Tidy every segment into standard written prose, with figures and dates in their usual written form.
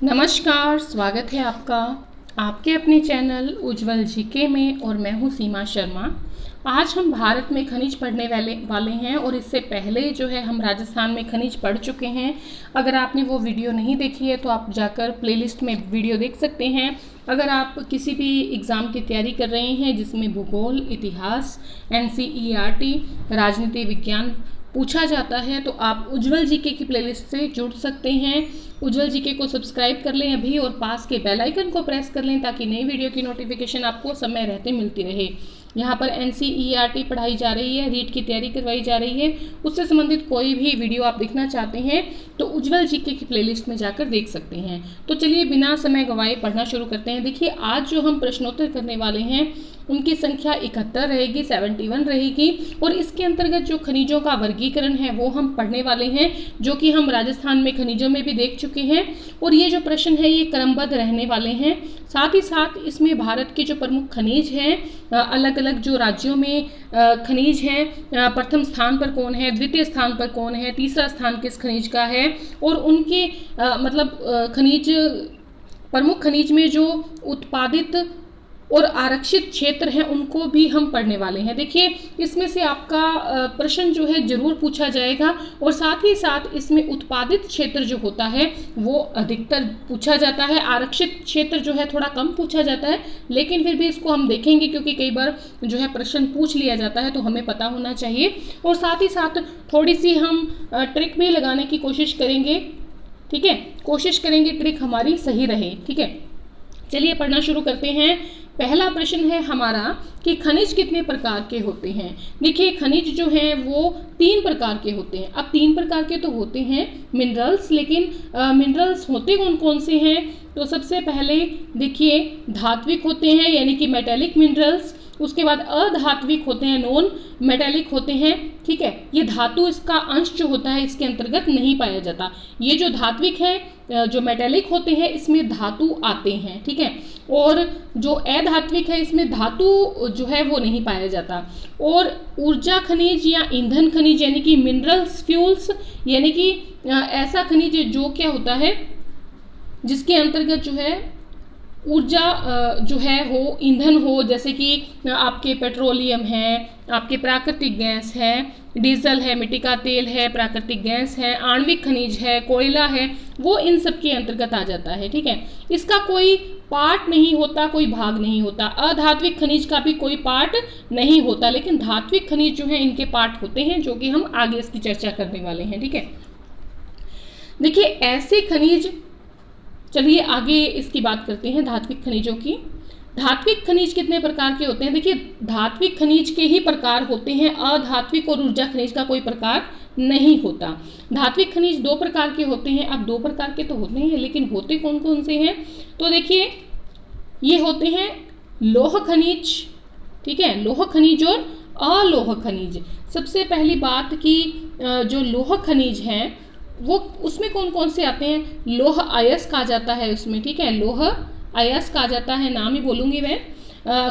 नमस्कार, स्वागत है आपका आपके अपने चैनल उज्जवल जीके में। और मैं हूँ सीमा शर्मा। आज हम भारत में खनिज पढ़ने वाले हैं और इससे पहले जो है हम राजस्थान में खनिज पढ़ चुके हैं। अगर आपने वो वीडियो नहीं देखी है तो आप जाकर प्लेलिस्ट में वीडियो देख सकते हैं। अगर आप किसी भी एग्ज़ाम की तैयारी कर रहे हैं जिसमें भूगोल, इतिहास, एनसीईआरटी, राजनीति विज्ञान पूछा जाता है तो आप उज्जवल जीके की प्लेलिस्ट से जुड़ सकते हैं। उज्जवल जीके को सब्सक्राइब कर लें अभी और पास के बेल आइकन को प्रेस कर लें ताकि नई वीडियो की नोटिफिकेशन आपको समय रहते मिलती रहे। यहाँ पर एनसीईआरटी पढ़ाई जा रही है, रीट की तैयारी करवाई जा रही है। उससे संबंधित कोई भी वीडियो आप देखना चाहते हैं तो उज्जवल जीके की प्लेलिस्ट में जाकर देख सकते हैं। तो चलिए बिना समय गंवाए पढ़ना शुरू करते हैं। देखिए, आज जो हम प्रश्नोत्तर करने वाले हैं उनकी संख्या 71 रहेगी, 71 रहेगी। और इसके अंतर्गत जो खनिजों का वर्गीकरण है वो हम पढ़ने वाले हैं, जो कि हम राजस्थान में खनिजों में भी देख चुके हैं। और ये जो प्रश्न है ये क्रमबद्ध रहने वाले हैं। साथ ही साथ इसमें भारत के जो प्रमुख खनिज हैं, अलग अलग जो राज्यों में खनिज हैं, प्रथम स्थान पर कौन है, द्वितीय स्थान पर कौन है, तीसरा स्थान किस खनिज का है, और उनके खनिज, प्रमुख खनिज में जो उत्पादित और आरक्षित क्षेत्र हैं उनको भी हम पढ़ने वाले हैं। देखिए, इसमें से आपका प्रश्न जो है जरूर पूछा जाएगा। और साथ ही साथ इसमें उत्पादित क्षेत्र जो होता है वो अधिकतर पूछा जाता है, आरक्षित क्षेत्र जो है थोड़ा कम पूछा जाता है। लेकिन फिर भी इसको हम देखेंगे क्योंकि कई बार जो है प्रश्न पूछ लिया जाता है तो हमें पता होना चाहिए। और साथ ही साथ थोड़ी सी हम ट्रिक भी लगाने की कोशिश करेंगे। ठीक है, कोशिश करेंगे ट्रिक हमारी सही रहे। ठीक है, चलिए पढ़ना शुरू करते हैं। पहला प्रश्न है हमारा कि खनिज कितने प्रकार के होते हैं। देखिए, खनिज जो हैं वो 3 प्रकार के होते हैं। अब 3 प्रकार के तो होते हैं मिनरल्स, लेकिन मिनरल्स होते कौन कौन से हैं? तो सबसे पहले देखिए, धात्विक होते हैं यानी कि मेटेलिक मिनरल्स। उसके बाद अधात्विक होते हैं, नॉन मेटेलिक होते हैं। ठीक है, ये धातु इसका अंश जो होता है इसके अंतर्गत नहीं पाया जाता। ये जो धात्विक है, जो मेटेलिक होते हैं इसमें धातु आते हैं। ठीक है, और जो अधात्विक है इसमें धातु जो है वो नहीं पाया जाता। और ऊर्जा खनिज या ईंधन खनिज यानी कि मिनरल्स फ्यूल्स, यानी कि ऐसा खनिज जो क्या होता है जिसके अंतर्गत जो है ऊर्जा जो है हो, ईंधन हो, जैसे कि आपके पेट्रोलियम है, आपके प्राकृतिक गैस है, डीजल है, मिट्टी का तेल है, प्राकृतिक गैस है, आणविक खनिज है, कोयला है, वो इन सब के अंतर्गत आ जाता है। ठीक है, इसका कोई पार्ट नहीं होता, कोई भाग नहीं होता। अधात्विक खनिज का भी कोई पार्ट नहीं होता, लेकिन धात्विक खनिज जो है इनके पार्ट होते हैं, जो कि हम आगे इसकी चर्चा करने वाले हैं। ठीक है, देखिए ऐसे खनिज, चलिए आगे इसकी बात करते हैं धात्विक खनिजों की। धात्विक खनिज कितने प्रकार के होते हैं? देखिए, धात्विक खनिज के ही प्रकार होते हैं, अधात्विक और ऊर्जा खनिज का कोई प्रकार नहीं होता। धात्विक खनिज 2 प्रकार के होते हैं। अब 2 प्रकार के तो होते हैं, लेकिन होते कौन कौन से हैं? तो देखिए, ये होते हैं लौह खनिज। ठीक है, लौह खनिज और अलोह खनिज। सबसे पहली बात कि जो लौह खनिज हैं वो उसमें कौन कौन से आते हैं? लौह अयस्क आ जाता है उसमें। ठीक है, लौह अयस्क आ जाता है, नाम ही बोलूँगी मैं।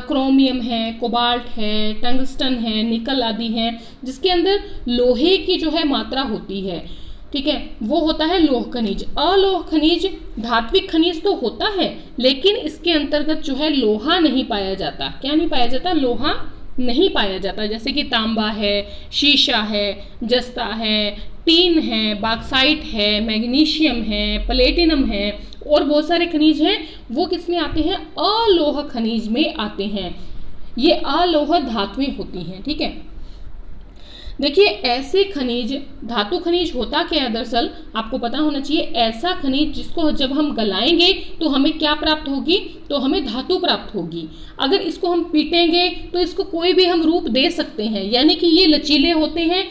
क्रोमियम है, कोबाल्ट है, टंगस्टन है, निकल आदि हैं, जिसके अंदर लोहे की जो है मात्रा होती है। ठीक है, वो होता है लौह खनिज। अलोह खनिज धात्विक खनिज तो होता है, लेकिन इसके अंतर्गत जो है लोहा नहीं पाया जाता। क्या नहीं पाया जाता? लोहा नहीं पाया जाता। जैसे कि तांबा है, शीशा है, जस्ता है, टीन है, बॉक्साइट है, मैग्नीशियम है, प्लेटिनम है, और बहुत सारे खनिज हैं वो किस में आते हैं? अलोह खनिज में आते हैं। ये अलोह धातुएं होती हैं। ठीक है, देखिए ऐसे खनिज, धातु खनिज होता क्या है दरअसल आपको पता होना चाहिए। ऐसा खनिज जिसको जब हम गलाएंगे तो हमें क्या प्राप्त होगी? तो हमें धातु प्राप्त होगी। अगर इसको हम पीटेंगे तो इसको कोई भी हम रूप दे सकते हैं, यानी कि ये लचीले होते हैं।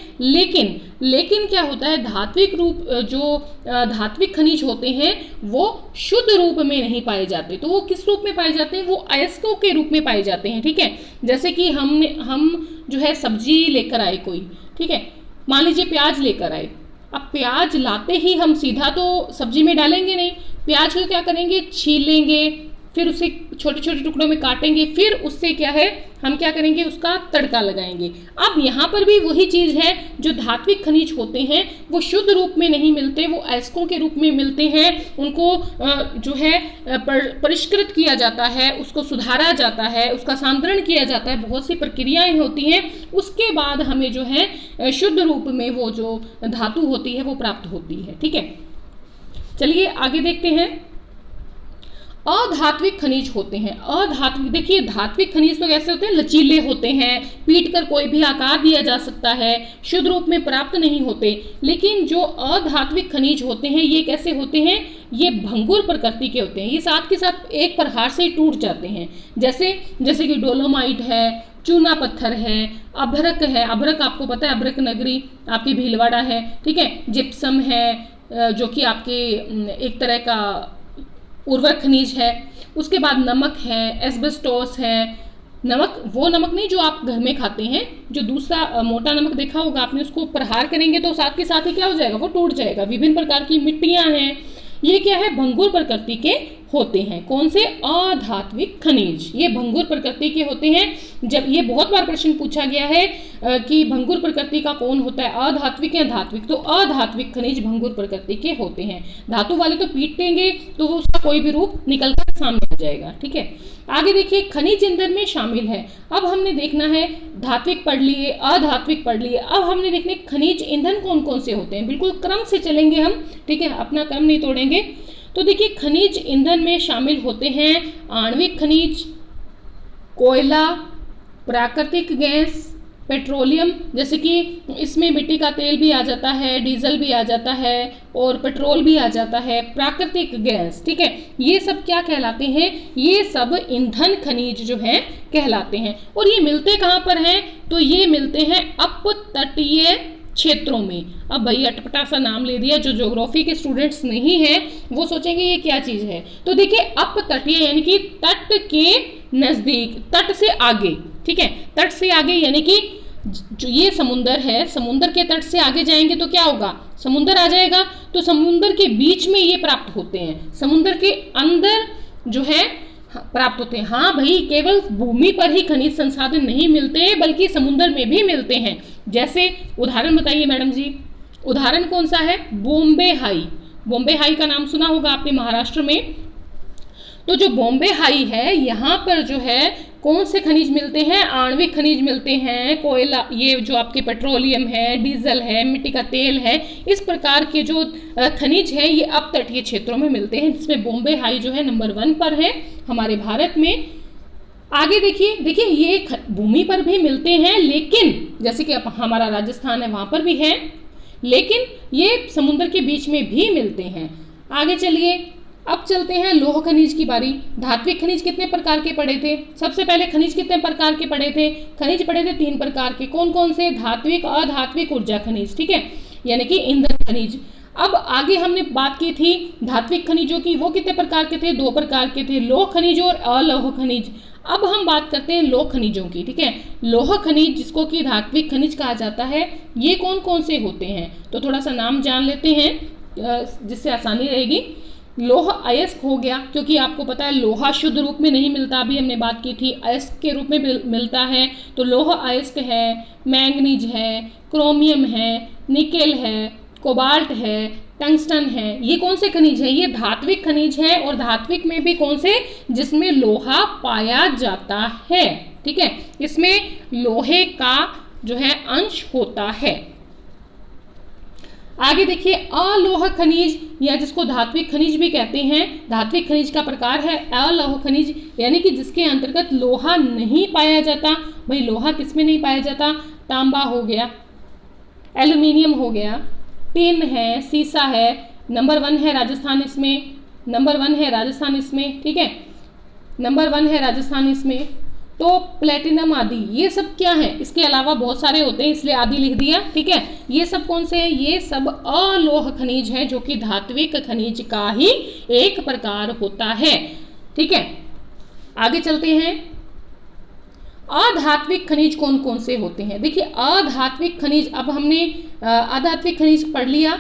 लेकिन क्या होता है, धात्विक रूप, जो धात्विक खनिज होते हैं वो शुद्ध रूप में नहीं पाए जाते। तो वो किस रूप में पाए जाते हैं? वो अयस्कों के रूप में पाए जाते हैं। ठीक है, जैसे कि हम जो है सब्जी लेकर आए कोई, ठीक है, मान लीजिए प्याज लेकर आए। अब प्याज लाते ही हम सीधा तो सब्जी में डालेंगे नहीं, प्याज को क्या करेंगे? छीलेंगे, फिर उसे छोटे छोटे टुकड़ों में काटेंगे, फिर उससे क्या है हम क्या करेंगे, उसका तड़का लगाएंगे। अब यहाँ पर भी वही चीज़ है, जो धात्विक खनिज होते हैं वो शुद्ध रूप में नहीं मिलते, वो अयस्कों के रूप में मिलते हैं। उनको जो है परिष्कृत किया जाता है, उसको सुधारा जाता है, उसका सांद्रण किया जाता है, बहुत सी प्रक्रियाएं होती हैं, उसके बाद हमें जो है शुद्ध रूप में वो जो धातु होती है वो प्राप्त होती है। ठीक है, चलिए आगे देखते हैं। अधात्विक खनिज होते हैं। अधात्विक, देखिए धात्विक खनिज तो कैसे होते हैं, लचीले होते हैं, पीट कर कोई भी आकार दिया जा सकता है, शुद्ध रूप में प्राप्त नहीं होते। लेकिन जो अधात्विक खनिज होते हैं ये कैसे होते हैं, ये भंगुर प्रकृति के होते हैं, ये साथ के साथ एक प्रहार से ही टूट जाते हैं। जैसे कि डोलोमाइट है, चूना पत्थर है, अभ्रक है, अभ्रक आपको पता है, अभ्रक नगरी आपकी भीलवाड़ा है, ठीक है, जिप्सम है जो कि आपके एक तरह का उर्वरक खनिज है, उसके बाद नमक है, एस्बेस्टोस है। नमक वो नमक नहीं जो आप घर में खाते हैं, जो दूसरा मोटा नमक देखा होगा आपने, उसको प्रहार करेंगे तो साथ के साथ ही क्या हो जाएगा, वो टूट जाएगा। विभिन्न प्रकार की मिट्टियां हैं, ये क्या है, भंगुर प्रकृति के होते हैं। कौन से, अधात्विक खनिज, ये भंगुर प्रकृति के होते हैं। जब ये बहुत बार प्रश्न पूछा गया है कि भंगुर प्रकृति का कौन होता है, अधात्विक या धात्विक, तो अधात्विक खनिज भंगुर प्रकृति के होते हैं। धातु वाले तो पीटेंगे तो वो उसका कोई भी रूप निकल कर सामने आ जाएगा। ठीक है, आगे देखिए, खनिज ईंधन में शामिल है। अब हमने देखना है, धात्विक पढ़ लिए, अधात्विक पढ़ लिए, अब हमने देखने खनिज ईंधन कौन कौन से होते हैं, बिल्कुल क्रम से चलेंगे हम, ठीक है, अपना क्रम नहीं तोड़ेंगे। तो देखिए, खनिज ईंधन में शामिल होते हैं आणविक खनिज, कोयला, प्राकृतिक गैस, पेट्रोलियम, जैसे कि इसमें मिट्टी का तेल भी आ जाता है, डीजल भी आ जाता है और पेट्रोल भी आ जाता है, प्राकृतिक गैस। ठीक है, ये सब क्या कहलाते हैं, ये सब ईंधन खनिज जो है कहलाते हैं। और ये मिलते कहाँ पर हैं, तो ये मिलते हैं अपतटीय क्षेत्रों में। अब भाई अटपटा सा नाम ले दिया, जो ज्योग्राफी के स्टूडेंट्स नहीं हैं वो सोचेंगे ये क्या चीज़ है। तो देखिए, अपतटीय यानी कि तट के नज़दीक, तट से आगे, ठीक है, तट से आगे यानी कि जो ये समुंदर है, समुंदर के तट से आगे जाएंगे तो क्या होगा, समुंदर आ जाएगा। तो समुंदर के बीच में ये प्राप्त होते हैं, समुंदर के अंदर जो है प्राप्त होते हैं। हाँ भाई, केवल भूमि पर ही खनिज संसाधन नहीं मिलते बल्कि समुद्र में भी मिलते हैं। जैसे उदाहरण बताइए मैडम जी, उदाहरण कौन सा है, बॉम्बे हाई। बॉम्बे हाई का नाम सुना होगा आपने महाराष्ट्र में। तो जो बॉम्बे हाई है, यहाँ पर जो है कौन से खनिज मिलते हैं, आणविक खनिज मिलते हैं, कोयला, ये जो आपके पेट्रोलियम है, डीजल है, मिट्टी का तेल है, इस प्रकार के जो खनिज है ये अपतटीय क्षेत्रों में मिलते हैं, जिसमें बॉम्बे हाई जो है नंबर 1 पर है हमारे भारत में। आगे देखिए ये भूमि पर भी मिलते हैं, लेकिन जैसे कि हमारा राजस्थान है वहाँ पर भी है, लेकिन ये समुद्र के बीच में भी मिलते हैं। आगे चलिए, अब चलते हैं लोह खनिज की बारी। धात्विक खनिज कितने प्रकार के पढ़े थे, सबसे पहले खनिज कितने प्रकार के पढ़े थे, खनिज पढ़े थे 3 प्रकार के। कौन कौन से, धात्विक, अधात्विक, ऊर्जा खनिज, ठीक है, यानी कि ईंधन खनिज। अब आगे हमने बात की थी धात्विक खनिजों की, वो कितने प्रकार के थे, 2 प्रकार के थे, लोह खनिज और अलोह खनिज। अब हम बात करते हैं लोह खनिजों की, ठीक है। लोह खनिज जिसको कि धात्विक खनिज कहा जाता है, ये कौन कौन से होते हैं, तो थोड़ा सा नाम जान लेते हैं जिससे आसानी रहेगी। लोह अयस्क हो गया, क्योंकि आपको पता है लोहा शुद्ध रूप में नहीं मिलता, अभी हमने बात की थी, अयस्क के रूप में मिलता है, तो लोह अयस्क है, मैंगनीज है, क्रोमियम है, निकेल है, कोबाल्ट है, टंगस्टन है। ये कौन से खनिज है, ये धात्विक खनिज है। और धात्विक में भी कौन से, जिसमें लोहा पाया जाता है, ठीक है, इसमें लोहे का जो है अंश होता है। आगे देखिए, अलोह खनिज या जिसको धात्विक खनिज भी कहते हैं, धात्विक खनिज का प्रकार है अलोह खनिज, यानी कि जिसके अंतर्गत लोहा नहीं पाया जाता। भाई लोहा किसमें नहीं पाया जाता, तांबा हो गया, एल्यूमिनियम हो गया, टिन है, सीसा है, नंबर 1 है राजस्थान इसमें, नंबर 1 है राजस्थान इसमें, ठीक है, नंबर 1 है राजस्थान इसमें। तो प्लेटिनम आदि, ये सब क्या है, इसके अलावा बहुत सारे होते हैं इसलिए आदि लिख दिया, ठीक है। ये सब कौन से हैं, ये सब अलोह खनिज है, जो कि धात्विक खनिज का ही एक प्रकार होता है, ठीक है। आगे चलते हैं, अधात्विक खनिज कौन कौन से होते हैं। देखिए अधात्विक खनिज, अब हमने अधात्विक खनिज पढ़ लिया,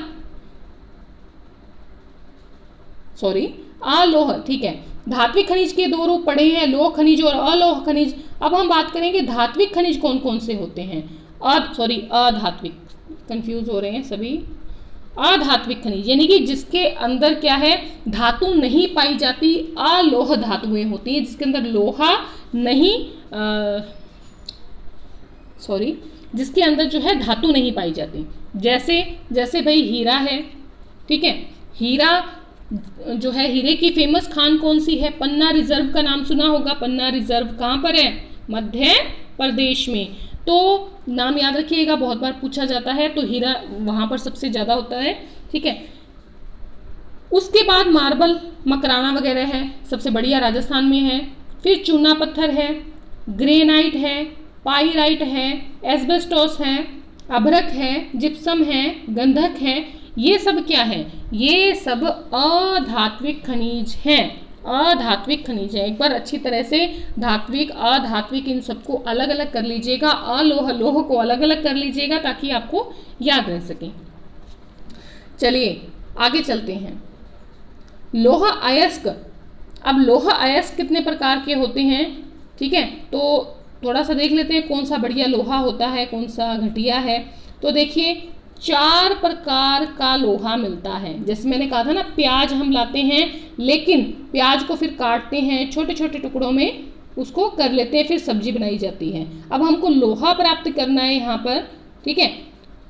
अलोह, ठीक है। धात्विक खनिज के दो रूप पढ़े हैं, लौह खनिज और अलोह खनिज। अब हम बात करेंगे धात्विक खनिज कौन कौन से होते हैं। अधात्विक, कंफ्यूज हो रहे हैं सभी। अधात्विक खनिज यानी कि जिसके अंदर क्या है, धातु नहीं पाई जाती, अलोह धातुएं होती हैं, जिसके अंदर लोहा नहीं जिसके अंदर जो है धातु नहीं पाई जाती। जैसे भाई हीरा है, ठीक है। हीरा जो है, हीरे की फेमस खान कौन सी है, पन्ना रिजर्व का नाम सुना होगा। पन्ना रिजर्व कहाँ पर है, मध्य प्रदेश में। तो नाम याद रखिएगा, बहुत बार पूछा जाता है। तो हीरा वहाँ पर सबसे ज़्यादा होता है, ठीक है। उसके बाद मार्बल, मकराना वगैरह है, सबसे बढ़िया राजस्थान में है। फिर चूना पत्थर है, ग्रेनाइट है, पाइराइट है, एस्बेस्टोस है, अभ्रक है, जिप्सम है, गंधक है। ये सब क्या है, ये सब अधात्विक खनिज हैं। अधात्विक खनिज है। एक बार अच्छी तरह से धात्विक अधात्विक इन सबको अलग अलग कर लीजिएगा, अलोह लोह को अलग अलग कर लीजिएगा ताकि आपको याद रह सके। चलिए आगे चलते हैं। लोह अयस्क। अब लोह अयस्क कितने प्रकार के होते हैं, ठीक है। तो थोड़ा सा देख लेते हैं कौन सा बढ़िया लोहा होता है, कौन सा घटिया है। तो देखिए 4 प्रकार का लोहा मिलता है। जैसे मैंने कहा था ना, प्याज हम लाते हैं, लेकिन प्याज को फिर काटते हैं छोटे छोटे टुकड़ों में, उसको कर लेते हैं, फिर सब्जी बनाई जाती है। अब हमको लोहा प्राप्त करना है यहाँ पर, ठीक है।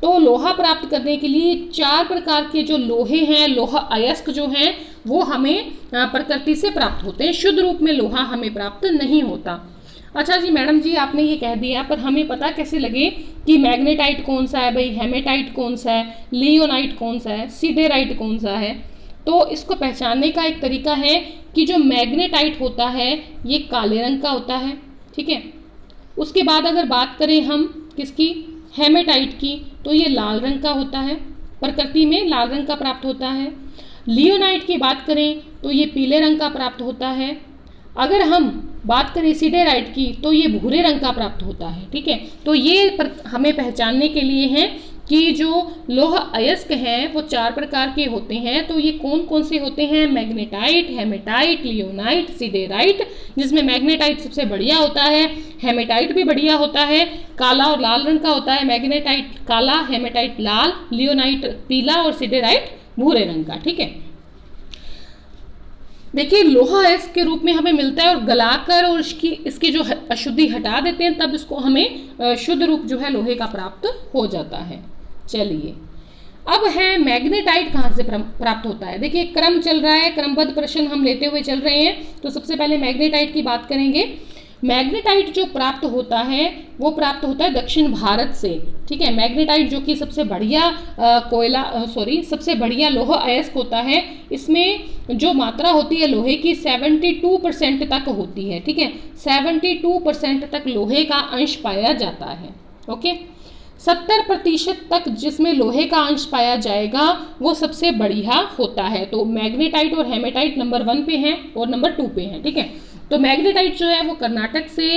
तो लोहा प्राप्त करने के लिए 4 प्रकार के जो लोहे हैं, लोहा अयस्क जो हैं, वो हमें प्रकृति से प्राप्त होते हैं। शुद्ध रूप में लोहा हमें प्राप्त नहीं होता। अच्छा जी मैडम जी, आपने ये कह दिया, पर हमें पता कैसे लगे कि मैग्नेटाइट कौन सा है भाई, हेमेटाइट कौन सा है, लियोनाइट कौन सा है, सिडेराइट कौन सा है। तो इसको पहचानने का एक तरीका है कि जो मैग्नेटाइट होता है ये काले रंग का होता है, ठीक है। उसके बाद अगर बात करें हम किसकी, हेमेटाइट की, तो ये लाल रंग का होता है, प्रकृति में लाल रंग का प्राप्त होता है। लियोनाइट की बात करें तो ये पीले रंग का प्राप्त होता है। अगर हम बात करें सिडेराइट की तो ये भूरे रंग का प्राप्त होता है, ठीक है। तो ये हमें पहचानने के लिए है कि जो लोह अयस्क हैं वो 4 प्रकार के होते हैं। तो ये कौन कौन से होते हैं, मैग्नेटाइट, हेमेटाइट, लियोनाइट, सिडेराइट। जिसमें मैग्नेटाइट सबसे बढ़िया होता है, हेमेटाइट भी बढ़िया होता है, काला और लाल रंग का होता है। मैग्नेटाइट काला, हेमेटाइट लाल, लियोनाइट पीला और सिडेराइट भूरे रंग का, ठीक है। देखिए लोहा अयस्क के रूप में हमें मिलता है और गलाकर और इसकी जो अशुद्धि हटा देते हैं, तब इसको हमें शुद्ध रूप जो है लोहे का प्राप्त हो जाता है। चलिए अब है मैग्नेटाइट कहाँ से प्राप्त होता है। देखिए क्रम चल रहा है, क्रमबद्ध प्रश्न हम लेते हुए चल रहे हैं। तो सबसे पहले मैग्नेटाइट की बात करेंगे। मैग्नेटाइट जो प्राप्त होता है वो प्राप्त होता है दक्षिण भारत से, ठीक है। मैग्नेटाइट जो कि सबसे बढ़िया सबसे बढ़िया लोहा अयस्क होता है। इसमें जो मात्रा होती है लोहे की 72% तक होती है, ठीक है। 72% तक लोहे का अंश पाया जाता है, ओके। 70% तक जिसमें लोहे का अंश पाया जाएगा वो सबसे बढ़िया होता है। तो मैग्नेटाइट और हेमेटाइट नंबर 1 पे हैं और नंबर 2 पे हैं, ठीक है। तो मैग्नेटाइट जो है वो कर्नाटक से,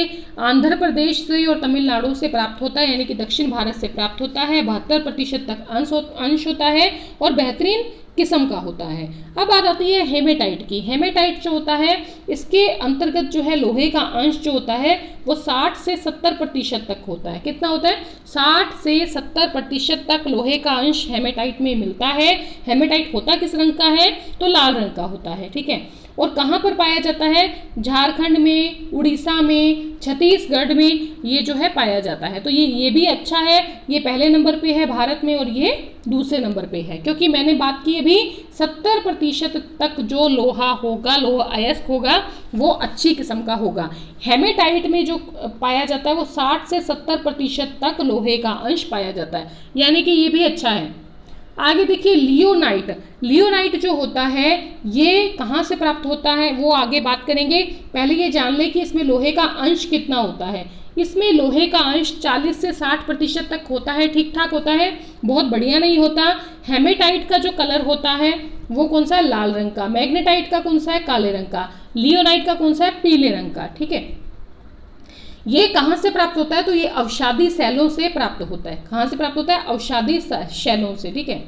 आंध्र प्रदेश से और तमिलनाडु से प्राप्त होता है, यानी कि दक्षिण भारत से प्राप्त होता है। 72% तक अंश होता है और बेहतरीन किस्म का होता है। अब बात आती है हेमेटाइट की। हेमेटाइट जो होता है इसके अंतर्गत जो है लोहे का अंश जो होता है वो 60 से 70% तक होता है। कितना होता है, 60 से 70% तक लोहे का अंश हेमेटाइट में मिलता है। हेमेटाइट होता किस रंग का है, तो लाल रंग का होता है, ठीक है। और कहाँ पर पाया जाता है, झारखंड में, उड़ीसा में, छत्तीसगढ़ में ये जो है पाया जाता है। तो ये भी अच्छा है, ये पहले नंबर पे है भारत में और ये दूसरे नंबर पे है, क्योंकि मैंने बात की अभी 70% तक जो लोहा होगा, लोहा अयस्क होगा, वो अच्छी किस्म का होगा। हेमेटाइट में जो पाया जाता है वो 60 से 70% तक लोहे का अंश पाया जाता है, यानी कि ये भी अच्छा है। आगे देखिए लियोनाइट। लियोनाइट जो होता है ये कहाँ से प्राप्त होता है वो आगे बात करेंगे। पहले ये जान लें कि इसमें लोहे का अंश कितना होता है। इसमें लोहे का अंश 40 से 60% तक होता है, ठीक ठाक होता है, बहुत बढ़िया नहीं होता। हेमेटाइट का जो कलर होता है वो कौन सा है, लाल रंग का। मैग्नेटाइट का कौन सा है, काले रंग का। लियोनाइट का कौन सा है, पीले रंग का, ठीक है। ये कहाँ से प्राप्त होता है, तो ये अवसादी शैलों से प्राप्त होता है। कहाँ से प्राप्त होता है, अवसादी शैलों से, ठीक है।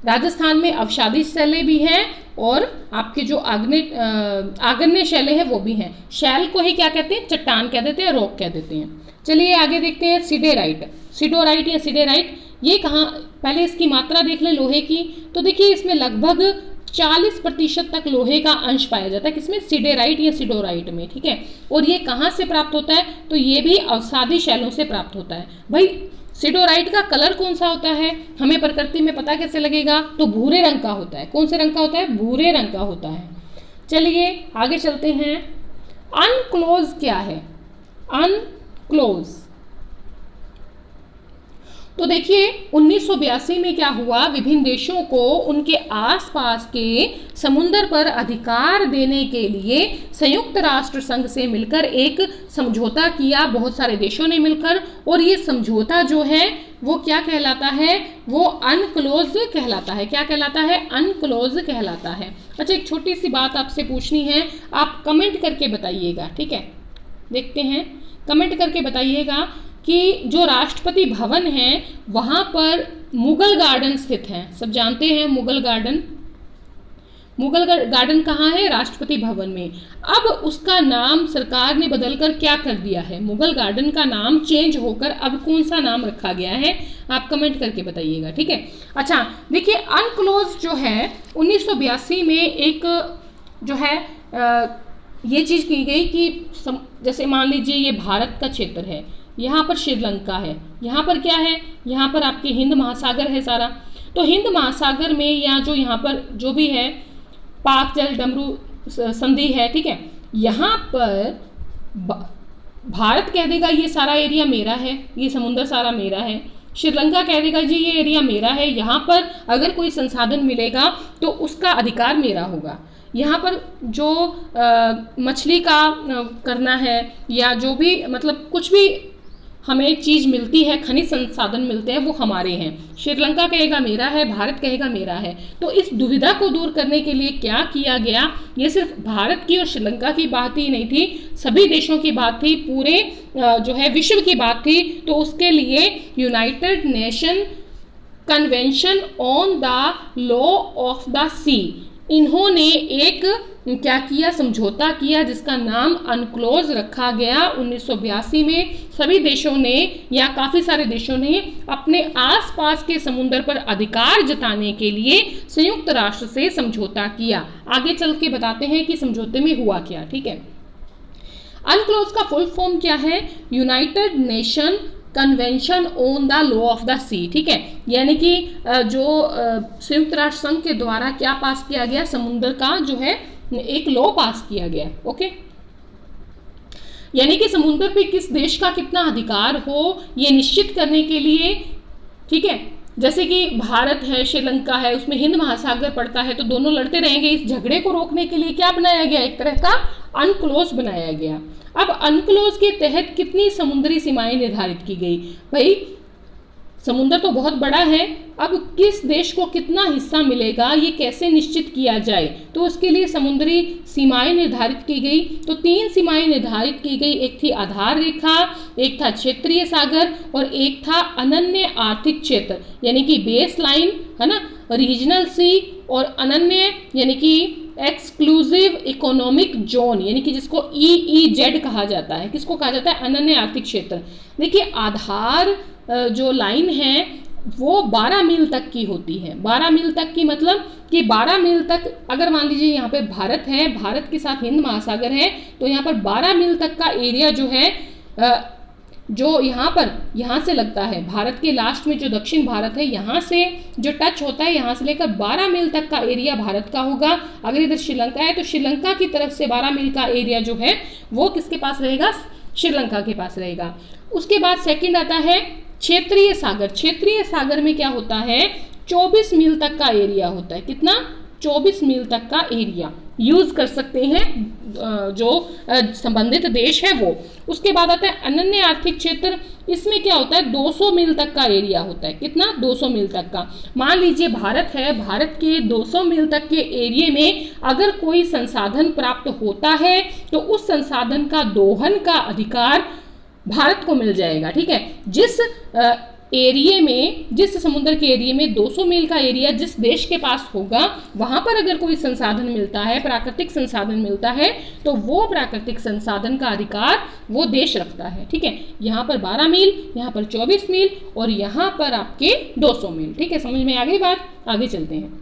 राजस्थान में अवसादी शैलें भी हैं और आपके जो आग्नेय शैलें हैं वो भी हैं। शैल को ही क्या कहते हैं, चट्टान कह देते हैं, रॉक कह देते हैं। चलिए आगे देखते हैं सिडेराइट। सिडोराइट या सिडेराइट, ये कहाँ, पहले इसकी मात्रा देख लें लोहे की। तो देखिए इसमें लगभग 40% तक लोहे का अंश पाया जाता है, किसमें, सिडेराइट या सिडोराइट में, ठीक है। और ये कहाँ से प्राप्त होता है, तो ये भी अवसादी शैलों से प्राप्त होता है। भाई सिडोराइट का कलर कौन सा होता है, हमें प्रकृति में पता कैसे लगेगा, तो भूरे रंग का होता है। कौन से रंग का होता है, भूरे रंग का होता है। चलिए आगे चलते हैं। अनक्लोज क्या है, अनक्लोज, तो देखिए 1982 में क्या हुआ, विभिन्न देशों को उनके आसपास के समुद्र पर अधिकार देने के लिए संयुक्त राष्ट्र संघ से मिलकर एक समझौता किया, बहुत सारे देशों ने मिलकर। और ये समझौता जो है वो क्या कहलाता है, वो अनक्लोज कहलाता है। क्या कहलाता है, अनक्लोज कहलाता है। अच्छा एक छोटी सी बात आपसे पूछनी है, आप कमेंट करके बताइएगा, ठीक है। देखते हैं, कमेंट करके बताइएगा कि जो राष्ट्रपति भवन है वहाँ पर मुगल गार्डन स्थित है। सब जानते हैं मुगल गार्डन, मुगल गार्डन कहाँ है, राष्ट्रपति भवन में। अब उसका नाम सरकार ने बदलकर क्या कर दिया है, मुगल गार्डन का नाम चेंज होकर अब कौन सा नाम रखा गया है, आप कमेंट करके बताइएगा, ठीक है। अच्छा देखिए अनक्लोज जो है 1982 में एक जो है ये चीज़ की गई कि जैसे मान लीजिए ये भारत का क्षेत्र है, यहाँ पर श्रीलंका है, यहाँ पर क्या है, यहाँ पर आपके हिंद महासागर है सारा। तो हिंद महासागर में या जो यहाँ पर जो भी है पाक जल डमरू संधि है, ठीक है, यहाँ पर भारत कह देगा ये सारा एरिया मेरा है, ये समुद्र सारा मेरा है। श्रीलंका कह देगा जी ये एरिया मेरा है, यहाँ पर अगर कोई संसाधन मिलेगा तो उसका अधिकार मेरा होगा। यहाँ पर जो मछली का करना है या जो भी मतलब कुछ भी हमें चीज़ मिलती है, खनिज संसाधन मिलते हैं, वो हमारे हैं। श्रीलंका कहेगा मेरा है, भारत कहेगा मेरा है। तो इस दुविधा को दूर करने के लिए क्या किया गया, ये सिर्फ भारत की और श्रीलंका की बात ही नहीं थी, सभी देशों की बात थी, पूरे जो है विश्व की बात थी। तो उसके लिए United Nation Convention on the Law of the Sea, इन्होंने एक क्या किया, समझौता किया जिसका नाम अनक्लोज रखा गया। 1982 में सभी देशों ने या काफ़ी सारे देशों ने अपने आसपास के समुद्र पर अधिकार जताने के लिए संयुक्त राष्ट्र से समझौता किया। आगे चल के बताते हैं कि समझौते में हुआ क्या, ठीक है। अनक्लोज का फुल फॉर्म क्या है, United Nation Convention on the Law of the Sea, ठीक है। यानी कि जो संयुक्त राष्ट्र संघ के द्वारा क्या पास किया गया, समुद्र का जो है एक लॉ पास किया गया, ओके। यानी कि समुद्र पे किस देश का कितना अधिकार हो ये निश्चित करने के लिए, ठीक है। जैसे कि भारत है, श्रीलंका है, उसमें हिंद महासागर पड़ता है, तो दोनों लड़ते रहेंगे। इस झगड़े को रोकने के लिए क्या बनाया गया, एक तरह का अनक्लोज बनाया गया। अब अनक्लोज के तहत कितनी समुद्री सीमाएं निर्धारित की गई, भाई समुद्र तो बहुत बड़ा है, अब किस देश को कितना हिस्सा मिलेगा ये कैसे निश्चित किया जाए, तो उसके लिए समुद्री सीमाएं निर्धारित की गई। तो 3 सीमाएं निर्धारित की गई, एक थी आधार रेखा, एक था क्षेत्रीय सागर और एक था अनन्य आर्थिक क्षेत्र यानी कि बेस लाइन, है ना, रीजनल सी, और अनन्य यानी कि एक्सक्लूसिव इकोनॉमिक जोन यानी कि जिसको EEZ कहा जाता है। किसको कहा जाता है, अनन्य आर्थिक क्षेत्र। देखिए आधार जो लाइन है वो 12 मील तक की होती है। 12 मील तक की मतलब कि 12 मील तक, अगर मान लीजिए यहाँ पे भारत है, भारत के साथ हिंद महासागर है, तो यहाँ पर 12 मील तक का एरिया जो है जो यहाँ से लगता है, भारत के लास्ट में जो दक्षिण भारत है यहाँ से जो टच होता है, यहाँ से लेकर 12 मील तक का एरिया भारत का होगा। अगर इधर श्रीलंका है तो श्रीलंका की तरफ से 12 मील का एरिया जो है वो किसके पास रहेगा, श्रीलंका के पास रहेगा। उसके बाद सेकंड आता है क्षेत्रीय सागर। क्षेत्रीय सागर में क्या होता है, 24 मील तक का एरिया होता है। कितना, 24 मील तक का एरिया यूज कर सकते हैं जो संबंधित देश है वो। उसके बाद आता है अनन्य आर्थिक क्षेत्र। इसमें क्या होता है, 200 मील तक का एरिया होता है। कितना, 200 मील तक का। मान लीजिए भारत है, भारत के 200 मील तक के एरिया में अगर कोई संसाधन प्राप्त होता है तो उस संसाधन का दोहन का अधिकार भारत को मिल जाएगा, ठीक है। जिस एरिया में, जिस समुद्र के एरिया में 200 मील का एरिया जिस देश के पास होगा, वहां पर अगर कोई संसाधन मिलता है, प्राकृतिक संसाधन मिलता है, तो वो प्राकृतिक संसाधन का अधिकार वो देश रखता है। ठीक है, यहाँ पर 12 मील, यहाँ पर 24 मील और यहाँ पर आपके 200 मील। ठीक है, समझ में आ गई बात? आगे चलते हैं।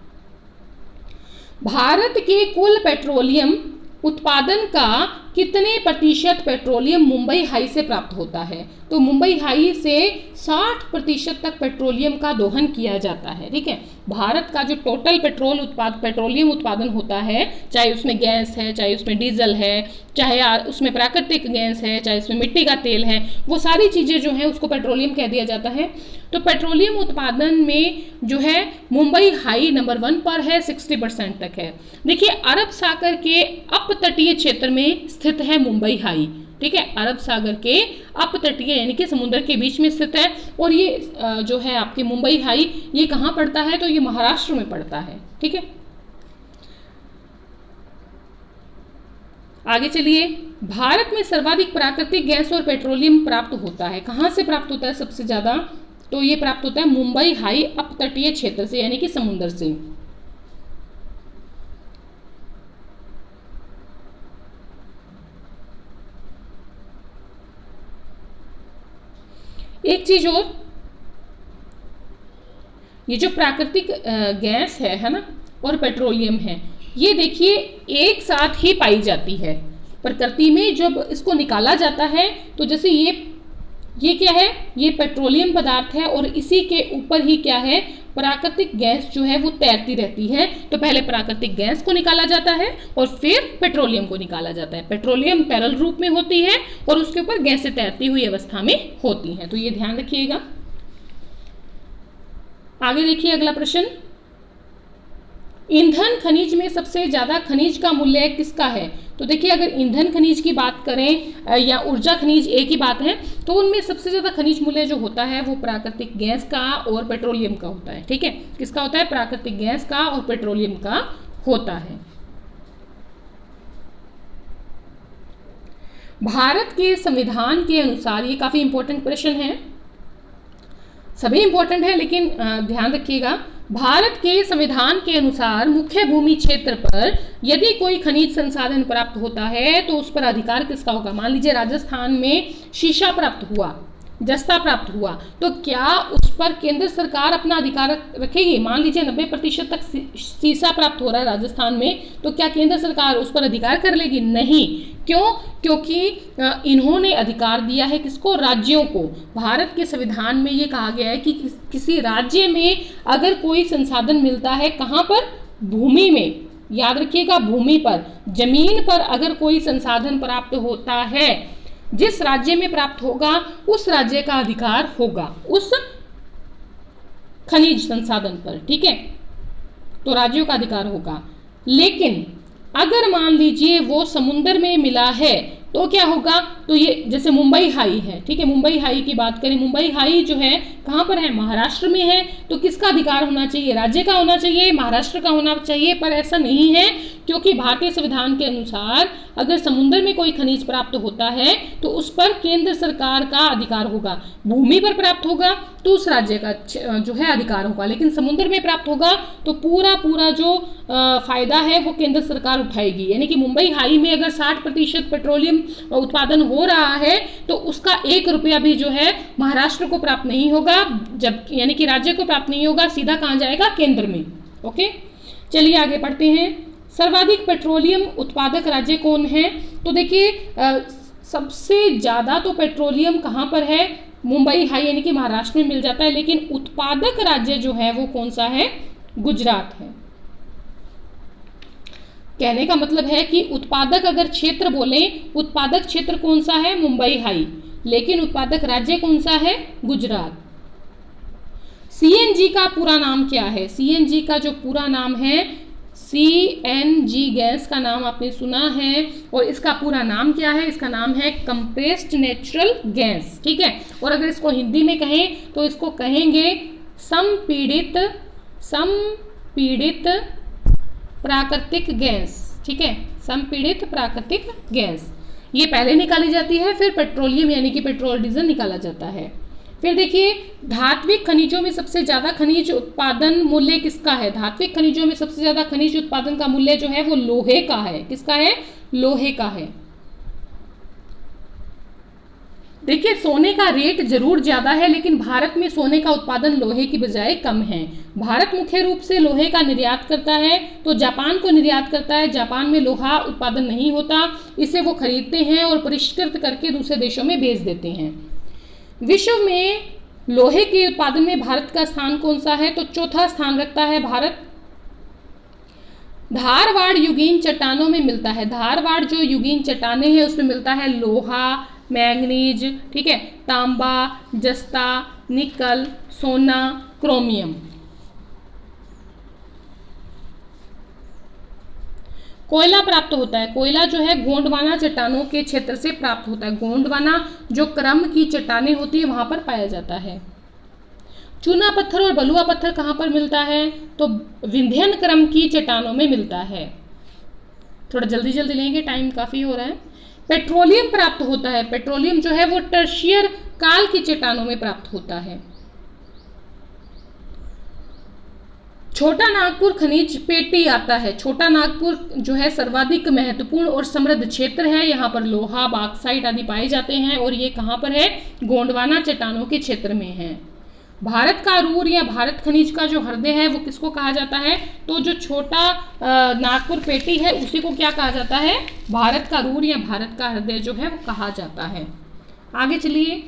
भारत के कुल पेट्रोलियम उत्पादन का कितने प्रतिशत पेट्रोलियम मुंबई हाई से प्राप्त होता है? तो मुंबई हाई से 60% तक पेट्रोलियम का दोहन किया जाता है। ठीक है, भारत का जो टोटल पेट्रोलियम उत्पादन होता है, चाहे उसमें गैस है, चाहे उसमें डीजल है, चाहे उसमें प्राकृतिक गैस है, चाहे उसमें मिट्टी का तेल है, वो सारी चीज़ें जो हैं उसको पेट्रोलियम कह दिया जाता है। तो पेट्रोलियम उत्पादन में जो है मुंबई हाई नंबर 1 पर है, 60% तक है। देखिए, अरब सागर के अपतटीय क्षेत्र में स्थित है मुंबई हाई। ठीक है, अरब सागर के अपतटीय यानी कि समुद्र के बीच में स्थित है। और ये जो है आपके मुंबई हाई, ये कहाँ पड़ता है? तो ये महाराष्ट्र में पड़ता है। ठीक है, आगे चलिए। भारत में सर्वाधिक प्राकृतिक गैस और पेट्रोलियम प्राप्त होता है, कहाँ से प्राप्त होता है सबसे ज्यादा? तो ये प्राप्त होता है मुंबई हाई अपतटीय क्षेत्र से, यानी कि समुद्र से। एक चीज और, ये जो प्राकृतिक गैस है ना, और पेट्रोलियम है, ये देखिए एक साथ ही पाई जाती है प्रकृति में। जब इसको निकाला जाता है तो जैसे ये क्या है? ये पेट्रोलियम पदार्थ है और इसी के ऊपर ही क्या है? प्राकृतिक गैस जो है वो तैरती रहती है। तो पहले प्राकृतिक गैस को निकाला जाता है और फिर पेट्रोलियम को निकाला जाता है। पेट्रोलियम तरल रूप में होती है और उसके ऊपर गैसें तैरती हुई अवस्था में होती हैं। तो ये ध्यान रखिएगा। आगे देखिए अगला प्रश्न, ईंधन खनिज में सबसे ज्यादा खनिज का मूल्य किसका है? तो देखिए, अगर ईंधन खनिज की बात करें या ऊर्जा खनिज एक ही बात है, तो उनमें सबसे ज्यादा खनिज मूल्य जो होता है वो प्राकृतिक गैस का और पेट्रोलियम का होता है। ठीक है, किसका होता है? प्राकृतिक गैस का और पेट्रोलियम का होता है। भारत के संविधान के अनुसार, ये काफी इंपॉर्टेंट प्रश्न है, सभी इंपॉर्टेंट है लेकिन ध्यान रखिएगा। भारत के संविधान के अनुसार मुख्य भूमि क्षेत्र पर यदि कोई खनिज संसाधन प्राप्त होता है तो उस पर अधिकार किसका होगा? मान लीजिए राजस्थान में शीशा प्राप्त हुआ, जस्ता प्राप्त हुआ, तो क्या उस पर केंद्र सरकार अपना अधिकार रखेगी? मान लीजिए 90% तक शीशा प्राप्त हो रहा है राजस्थान में, तो क्या केंद्र सरकार उस पर अधिकार कर लेगी? नहीं। क्यों? क्योंकि इन्होंने अधिकार दिया है किसको? राज्यों को। भारत के संविधान में ये कहा गया है कि किसी राज्य में अगर कोई संसाधन मिलता है, कहाँ पर? भूमि में। याद रखिएगा, भूमि पर, जमीन पर अगर कोई संसाधन प्राप्त होता है, जिस राज्य में प्राप्त होगा उस राज्य का अधिकार होगा उस खनिज संसाधन पर। ठीक है, तो राज्यों का अधिकार होगा। लेकिन अगर मान लीजिए वो समुद्र में मिला है तो क्या होगा? तो ये जैसे मुंबई हाई है, ठीक है, मुंबई हाई की बात करें, मुंबई हाई जो है कहाँ पर है? महाराष्ट्र में है। तो किसका अधिकार होना चाहिए? राज्य का होना चाहिए, महाराष्ट्र का होना चाहिए। पर ऐसा नहीं है, क्योंकि भारतीय संविधान के अनुसार अगर समुद्र में कोई खनिज प्राप्त होता है तो उस पर केंद्र सरकार का अधिकार होगा। भूमि पर प्राप्त होगा तो उस राज्य का जो है अधिकार होगा, लेकिन समुद्र में प्राप्त होगा तो पूरा जो फायदा है वो केंद्र सरकार उठाएगी। यानी कि मुंबई हाई में अगर 60% पेट्रोलियम उत्पादन हो रहा है तो उसका 1 रुपया भी जो है महाराष्ट्र को प्राप्त नहीं होगा, जब यानी कि राज्य को प्राप्त नहीं होगा, सीधा कहाँ जाएगा? केंद्र में। ओके, चलिए आगे पढ़ते हैं। सर्वाधिक पेट्रोलियम उत्पादक राज्य कौन है? तो देखिए, सबसे ज्यादा तो पेट्रोलियम कहाँ पर है? मुंबई हाई यानी कि महाराष्ट्र में मिल जाता है, लेकिन उत्पादक राज्य जो है वो कौन सा है? गुजरात है। कहने का मतलब है कि उत्पादक अगर क्षेत्र बोले, उत्पादक क्षेत्र कौन सा है? मुंबई हाई, लेकिन उत्पादक राज्य कौन सा है? गुजरात। सीएनजी का पूरा नाम क्या है? सीएनजी का जो पूरा नाम है, सीएनजी गैस का नाम आपने सुना है, और इसका पूरा नाम क्या है? इसका नाम है कंप्रेस्ड नेचुरल गैस। ठीक है, और अगर इसको हिंदी में कहें तो इसको कहेंगे संपीड़ित प्राकृतिक गैस। ठीक है, संपीड़ित प्राकृतिक गैस। ये पहले निकाली जाती है, फिर पेट्रोलियम यानी कि पेट्रोल डीजल निकाला जाता है। फिर देखिए धात्विक खनिजों में सबसे ज़्यादा खनिज उत्पादन मूल्य किसका है? धात्विक खनिजों में सबसे ज़्यादा खनिज उत्पादन का मूल्य जो है वो लोहे का है। किसका है? लोहे का है। देखिए सोने का रेट जरूर ज़्यादा है, लेकिन भारत में सोने का उत्पादन लोहे की बजाय कम है। भारत मुख्य रूप से लोहे का निर्यात करता है, तो जापान को निर्यात करता है। जापान में लोहा उत्पादन नहीं होता, इसे वो खरीदते हैं और परिष्कृत करके दूसरे देशों में भेज देते हैं। विश्व में लोहे के उत्पादन में भारत का स्थान कौन सा है? तो चौथा स्थान रखता है भारत। धारवाड़ युगीन चट्टानों में मिलता है, धारवाड़ जो युगीन चट्टानें हैं उसमें मिलता है लोहा, मैंगनीज, ठीक है, तांबा, जस्ता, निकल, सोना, क्रोमियम। कोयला प्राप्त होता है, कोयला जो है गोंडवाना चट्टानों के क्षेत्र से प्राप्त होता है। गोंडवाना जो क्रम की चट्टानें होती है वहां पर पाया जाता है। चूना पत्थर और बलुआ पत्थर कहाँ पर मिलता है? तो विंध्यन क्रम की चट्टानों में मिलता है। थोड़ा जल्दी जल्दी लेंगे, टाइम काफ़ी हो रहा है। पेट्रोलियम प्राप्त होता है, पेट्रोलियम जो है वो टर्शियर काल की चट्टानों में प्राप्त होता है। छोटा नागपुर खनिज पेटी आता है। छोटा नागपुर जो है सर्वाधिक महत्वपूर्ण और समृद्ध क्षेत्र है। यहाँ पर लोहा, बॉक्साइट आदि पाए जाते हैं और ये कहाँ पर है? गोंडवाना चट्टानों के क्षेत्र में है। भारत का अरूर या भारत खनिज का जो हृदय है वो किसको कहा जाता है? तो जो छोटा नागपुर पेटी है उसी को क्या कहा जाता है? भारत का अरूर या भारत का हृदय जो है वो कहा जाता है। आगे चलिए,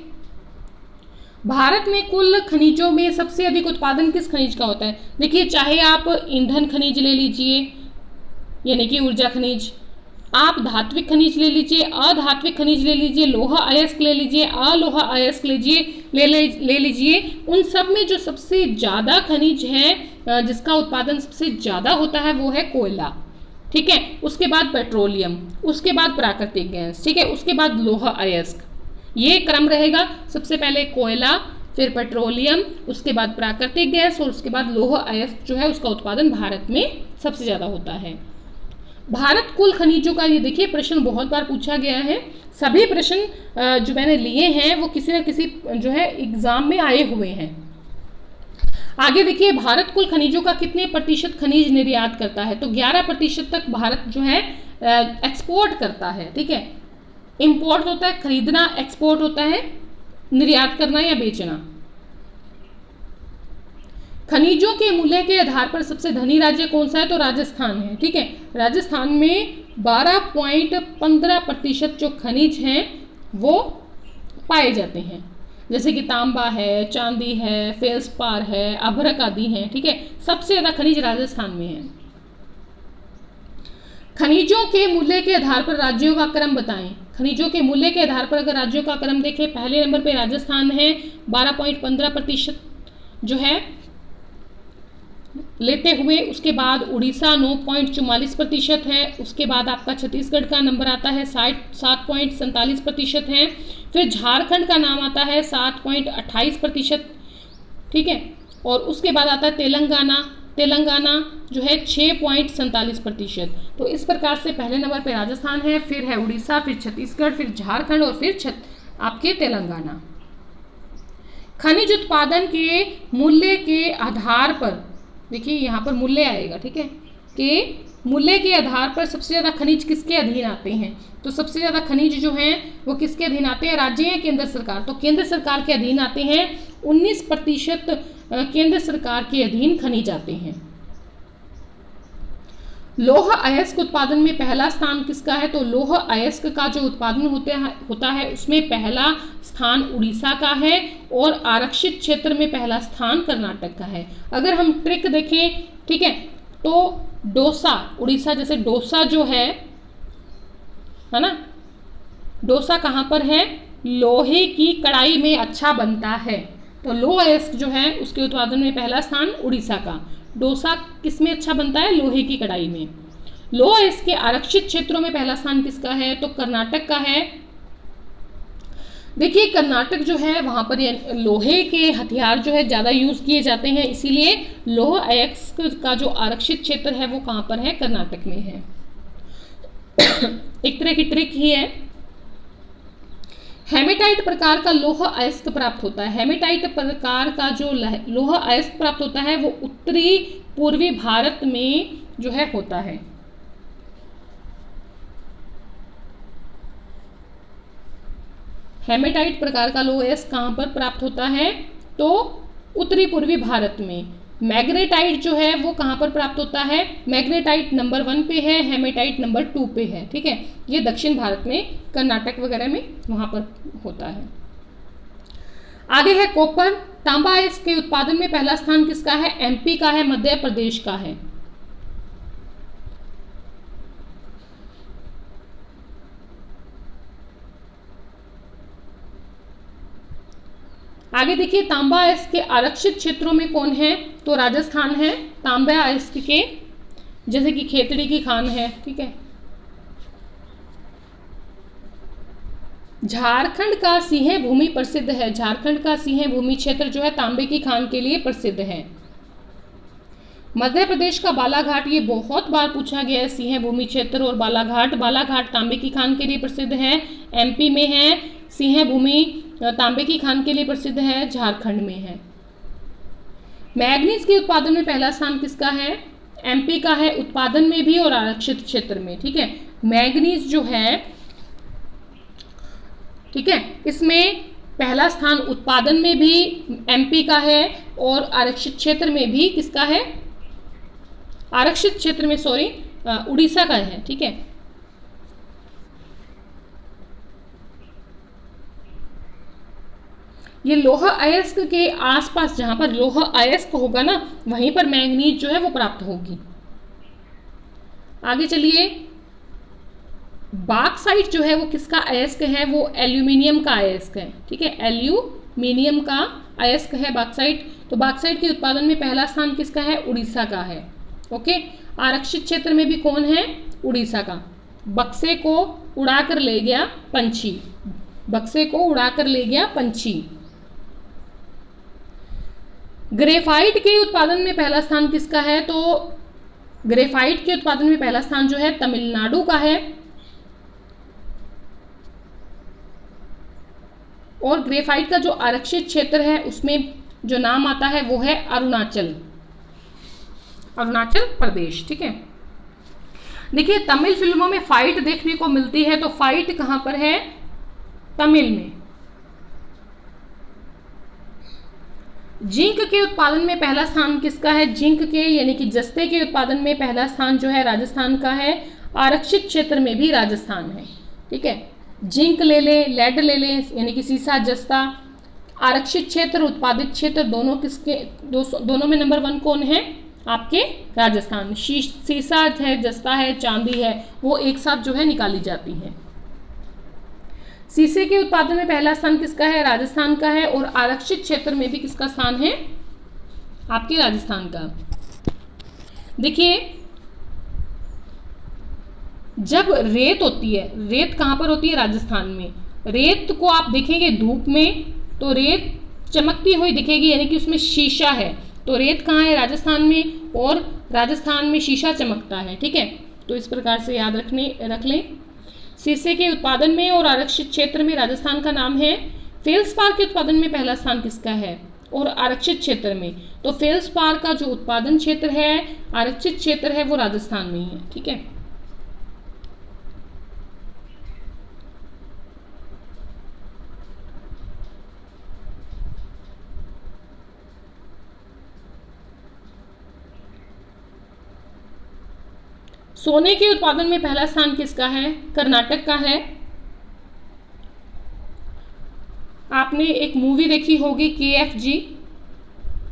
भारत में कुल खनिजों में सबसे अधिक उत्पादन किस खनिज का होता है? देखिए चाहे आप ईंधन खनिज ले लीजिए यानी कि ऊर्जा खनिज, आप धात्विक खनिज ले लीजिए, अधात्विक खनिज ले लीजिए, लोहा अयस्क ले लीजिए, अलोहा अयस्क ले लीजिए, उन सब में जो सबसे ज़्यादा खनिज है जिसका उत्पादन सबसे ज़्यादा होता है वो है कोयला, ठीक है। उसके बाद पेट्रोलियम, उसके बाद प्राकृतिक गैस, ठीक है, उसके बाद लोहा अयस्क, ये क्रम रहेगा। सबसे पहले कोयला, फिर पेट्रोलियम, उसके बाद प्राकृतिक गैस और उसके बाद लोहा अयस्क जो है उसका उत्पादन भारत में सबसे ज़्यादा होता है। भारत कुल खनिजों का, ये देखिए प्रश्न बहुत बार पूछा गया है। सभी प्रश्न जो मैंने लिए हैं वो किसी न किसी जो है एग्जाम में आए हुए हैं। आगे देखिए, भारत कुल खनिजों का कितने प्रतिशत खनिज निर्यात करता है? तो 11% तक भारत जो है एक्सपोर्ट करता है, ठीक है। इंपोर्ट होता है खरीदना, एक्सपोर्ट होता है निर्यात करना या बेचना। खनिजों के मूल्य के आधार पर सबसे धनी राज्य कौन सा है? तो राजस्थान है, ठीक है। राजस्थान में 12.15% जो खनिज हैं वो पाए जाते हैं, जैसे कि तांबा है, चांदी है, फेल्सपार है, अभ्रक आदि हैं, ठीक है। सबसे ज़्यादा खनिज राजस्थान में है। खनिजों के मूल्य के आधार पर राज्यों का क्रम बताएं। खनिजों के मूल्य के आधार पर अगर राज्यों का क्रम देखें, पहले नंबर पे राजस्थान है, 12.15% जो है लेते हुए, उसके बाद उड़ीसा 9.44% है, उसके बाद आपका छत्तीसगढ़ का नंबर आता है 7.47% है, फिर झारखंड का नाम आता है 7.28%, ठीक है, और उसके बाद आता है तेलंगाना जो है 6.47%। तो इस प्रकार से पहले नंबर पे राजस्थान है, फिर है उड़ीसा, फिर छत्तीसगढ़, फिर झारखंड और फिर आपके तेलंगाना। खनिज उत्पादन के मूल्य के आधार पर, देखिए यहाँ पर मूल्य आएगा, ठीक है, कि मूल्य के आधार पर सबसे ज़्यादा खनिज किसके अधीन आते हैं? तो सबसे ज़्यादा खनिज जो हैं वो किसके अधीन आते हैं? राज्य या केंद्र सरकार? तो केंद्र सरकार के अधीन आते हैं। 19% केंद्र सरकार के अधीन खनिज आते हैं। लोहा अयस्क उत्पादन में पहला स्थान किसका है? तो लोहा अयस्क का जो उत्पादन होता है उसमें पहला स्थान उड़ीसा का है और आरक्षित क्षेत्र में पहला स्थान कर्नाटक का है। अगर हम ट्रिक देखें, ठीक है, तो डोसा, उड़ीसा जैसे डोसा जो है ना, डोसा कहाँ पर है? लोहे की कढ़ाई में अच्छा बनता है। तो लोहा अयस्क जो है उसके उत्पादन में पहला स्थान उड़ीसा का। डोसा किस में अच्छा बनता है? लोहे की कढ़ाई में। लोहा अयस्क के आरक्षित क्षेत्रों में पहला स्थान किसका है? तो कर्नाटक का है। देखिए कर्नाटक जो है वहाँ पर लोहे के हथियार जो है ज़्यादा यूज़ किए जाते हैं, इसीलिए लोहा अयस्क का जो आरक्षित क्षेत्र है वो कहाँ पर है? कर्नाटक में है। एक तरह की ट्रिक ही है। हेमेटाइट प्रकार का लौह अयस्क प्राप्त होता है। हेमेटाइट प्रकार का जो लौह अयस्क प्राप्त होता है वो उत्तरी पूर्वी भारत में जो है होता है। हेमेटाइट प्रकार का लौह अयस्क कहाँ पर प्राप्त होता है? तो उत्तरी पूर्वी भारत में। मैग्नेटाइट जो है वो कहाँ पर प्राप्त होता है? मैग्नेटाइट नंबर 1 पे है, हेमेटाइट नंबर 2 पे है। ठीक है, ये दक्षिण भारत में, कर्नाटक वगैरह में वहाँ पर होता है। आगे है कॉपर। तांबा अयस्क के उत्पादन में पहला स्थान किसका है? एमपी का है, मध्य प्रदेश का है। आगे देखिए, तांबा अयस्क के आरक्षित क्षेत्रों में कौन है? तो राजस्थान है तांबा अयस्क के, जैसे कि खेतड़ी की खान है। ठीक है, झारखंड का सिंह भूमि प्रसिद्ध है। झारखंड का सिंह भूमि क्षेत्र जो है तांबे की खान के लिए प्रसिद्ध है। मध्य प्रदेश का बालाघाट, ये बहुत बार पूछा गया है, सिंह भूमि क्षेत्र और बालाघाट। बालाघाट तांबे की खान के लिए प्रसिद्ध है, एमपी में है। सिंह भूमि तांबे की खान के लिए प्रसिद्ध है, झारखंड में है। मैग्नीज के उत्पादन में पहला स्थान किसका है? एमपी का है, उत्पादन में भी और आरक्षित क्षेत्र में। ठीक है, मैग्नीज जो है, ठीक है, इसमें पहला स्थान उत्पादन में भी एमपी का है और आरक्षित क्षेत्र में भी किसका है? आरक्षित क्षेत्र में, सॉरी, उड़ीसा का है। ठीक है, ये लौह अयस्क के आसपास, जहां पर लौह अयस्क होगा ना, वहीं पर मैंगनीज जो है वो प्राप्त होगी। आगे चलिए, बॉक्साइट जो है वो किसका अयस्क है? वो एल्यूमिनियम का अयस्क है। ठीक है, एल्यूमिनियम का अयस्क है बॉक्साइट। तो बॉक्साइट के उत्पादन में पहला स्थान किसका है? उड़ीसा का है। ओके, आरक्षित क्षेत्र में भी कौन है? उड़ीसा का। बक्से को उड़ाकर ले गया पंछी, बक्से को उड़ाकर ले गया पंछी। ग्रेफाइट के उत्पादन में पहला स्थान किसका है? तो ग्रेफाइट के उत्पादन में पहला स्थान जो है तमिलनाडु का है। और ग्रेफाइट का जो आरक्षित क्षेत्र है उसमें जो नाम आता है वो है अरुणाचल प्रदेश। ठीक है, देखिए, तमिल फिल्मों में फाइट देखने को मिलती है, तो फाइट कहां पर है? तमिल में। जिंक के उत्पादन में पहला स्थान किसका है? जिंक के यानी कि जस्ते के उत्पादन में पहला स्थान जो है राजस्थान का है, आरक्षित क्षेत्र में भी राजस्थान है। ठीक है, जिंक ले लें, लेड ले लें, यानी कि सीसा, जस्ता। आरक्षित क्षेत्र, उत्पादित क्षेत्र, दोनों किसके? दोनों में नंबर 1 कौन है? आपके राजस्थान। सीसा है, जस्ता है, चांदी है, वो एक साथ जो है निकाली जाती है। सीसे के उत्पादन में पहला स्थान किसका है? राजस्थान का है। और आरक्षित क्षेत्र में भी किसका स्थान है? आपके राजस्थान का। देखिए, जब रेत होती है, रेत कहां पर होती है? राजस्थान में। रेत को आप देखेंगे धूप में तो रेत चमकती हुई दिखेगी, यानी कि उसमें शीशा है। तो रेत कहाँ है? राजस्थान में, और राजस्थान में शीशा चमकता है। ठीक है, तो इस प्रकार से याद रख लें। शीशे के उत्पादन में और आरक्षित क्षेत्र में राजस्थान का नाम है। फेल्सपार के उत्पादन में पहला स्थान किसका है? और आरक्षित क्षेत्र में, तो फेल्सपार का जो उत्पादन क्षेत्र है, आरक्षित क्षेत्र है, वो राजस्थान में ही है। ठीक है, सोने के उत्पादन में पहला स्थान किसका है? कर्नाटक का है। आपने एक मूवी देखी होगी KFG,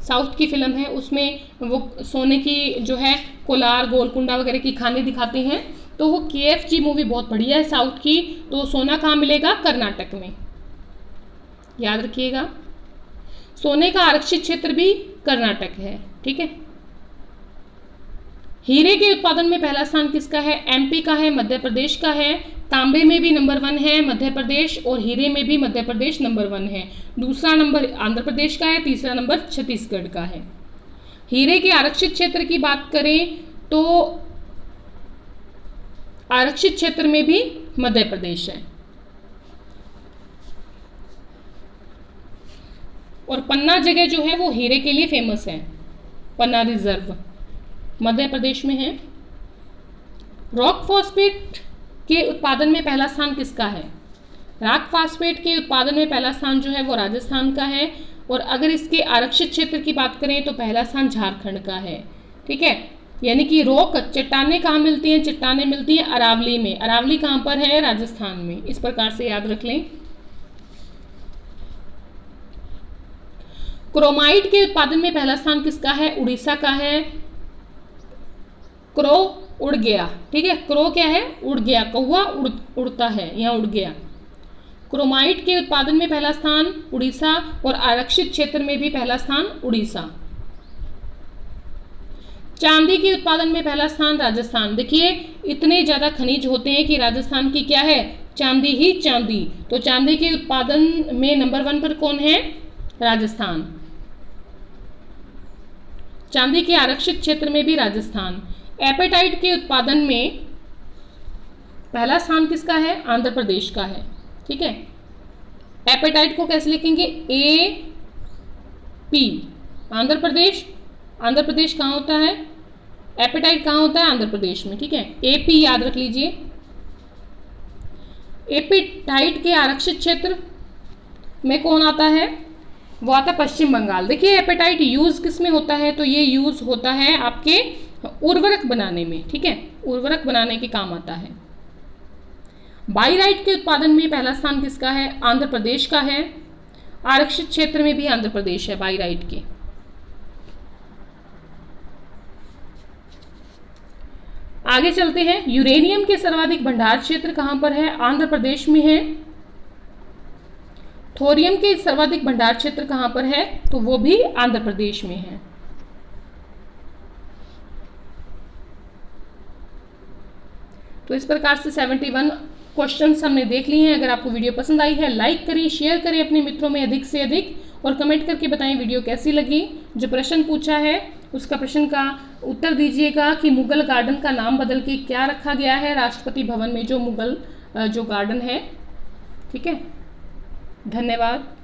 साउथ की फिल्म है, उसमें वो सोने की जो है कोलार, गोलकुंडा वगैरह की खाने दिखाते हैं। तो वो KFG मूवी बहुत बढ़िया है, साउथ की। तो सोना कहाँ मिलेगा? कर्नाटक में, याद रखिएगा। सोने का आरक्षित क्षेत्र भी कर्नाटक है। ठीक है, हीरे के उत्पादन में पहला स्थान किसका है? MP का है, मध्य प्रदेश का है। तांबे में भी नंबर 1 है मध्य प्रदेश, और हीरे में भी मध्य प्रदेश नंबर 1 है। दूसरा नंबर आंध्र प्रदेश का है, तीसरा नंबर छत्तीसगढ़ का है। हीरे के आरक्षित क्षेत्र की बात करें तो आरक्षित क्षेत्र में भी मध्य प्रदेश है। और पन्ना जगह जो है वो हीरे के लिए फेमस है, पन्ना रिजर्व मध्य प्रदेश में है। रॉक फॉस्फेट के उत्पादन में पहला स्थान किसका है? रॉक फॉस्फेट के उत्पादन में पहला स्थान जो है वो राजस्थान का है, और अगर इसके आरक्षित क्षेत्र की बात करें तो पहला स्थान झारखंड का है। ठीक है, यानी कि रॉक चट्टानें कहाँ मिलती हैं? चट्टानें मिलती हैं अरावली में। अरावली कहाँ पर है? राजस्थान में। इस प्रकार से याद रख लें। क्रोमाइट के उत्पादन में पहला स्थान किसका है? उड़ीसा का है। क्रो उड़ गया, ठीक है, क्रो क्या है? उड़ गया, कौवा उड़ता है, यहाँ उड़ गया। क्रोमाइट के उत्पादन में पहला स्थान उड़ीसा, और आरक्षित क्षेत्र में भी पहला स्थान उड़ीसा। चांदी के उत्पादन में पहला स्थान राजस्थान। देखिए इतने ज्यादा खनिज होते हैं कि राजस्थान की क्या है? चांदी ही चांदी। तो चांदी के उत्पादन में नंबर 1 पर कौन है? राजस्थान। चांदी के आरक्षित क्षेत्र में भी राजस्थान। एपेटाइट के उत्पादन में पहला स्थान किसका है? आंध्र प्रदेश का है। ठीक है, एपेटाइट को कैसे लिखेंगे? AP, आंध्र प्रदेश। आंध्र प्रदेश कहाँ होता है? एपेटाइट कहाँ होता है? आंध्र प्रदेश में। ठीक है, AP याद रख लीजिए। एपेटाइट के आरक्षित क्षेत्र में कौन आता है? वो आता है पश्चिम बंगाल। देखिए एपेटाइट यूज किस में होता है? तो ये यूज होता है आपके उर्वरक बनाने में। ठीक है, उर्वरक बनाने के काम आता है। बाइराइट के उत्पादन में पहला स्थान किसका है? आंध्र प्रदेश का है। आरक्षित क्षेत्र में भी आंध्र प्रदेश है बाइराइट के। आगे चलते हैं। यूरेनियम के सर्वाधिक भंडार क्षेत्र कहां पर है? आंध्र प्रदेश में है। थोरियम के सर्वाधिक भंडार क्षेत्र कहां पर है? तो वो भी आंध्र प्रदेश में है। तो इस प्रकार से 71 क्वेश्चंस हमने देख लिए हैं। अगर आपको वीडियो पसंद आई है लाइक करें, शेयर करें अपने मित्रों में अधिक से अधिक, और कमेंट करके बताएं वीडियो कैसी लगी। जो प्रश्न पूछा है उसका प्रश्न का उत्तर दीजिएगा कि मुगल गार्डन का नाम बदल के क्या रखा गया है? राष्ट्रपति भवन में जो मुगल जो गार्डन है। ठीक है, धन्यवाद।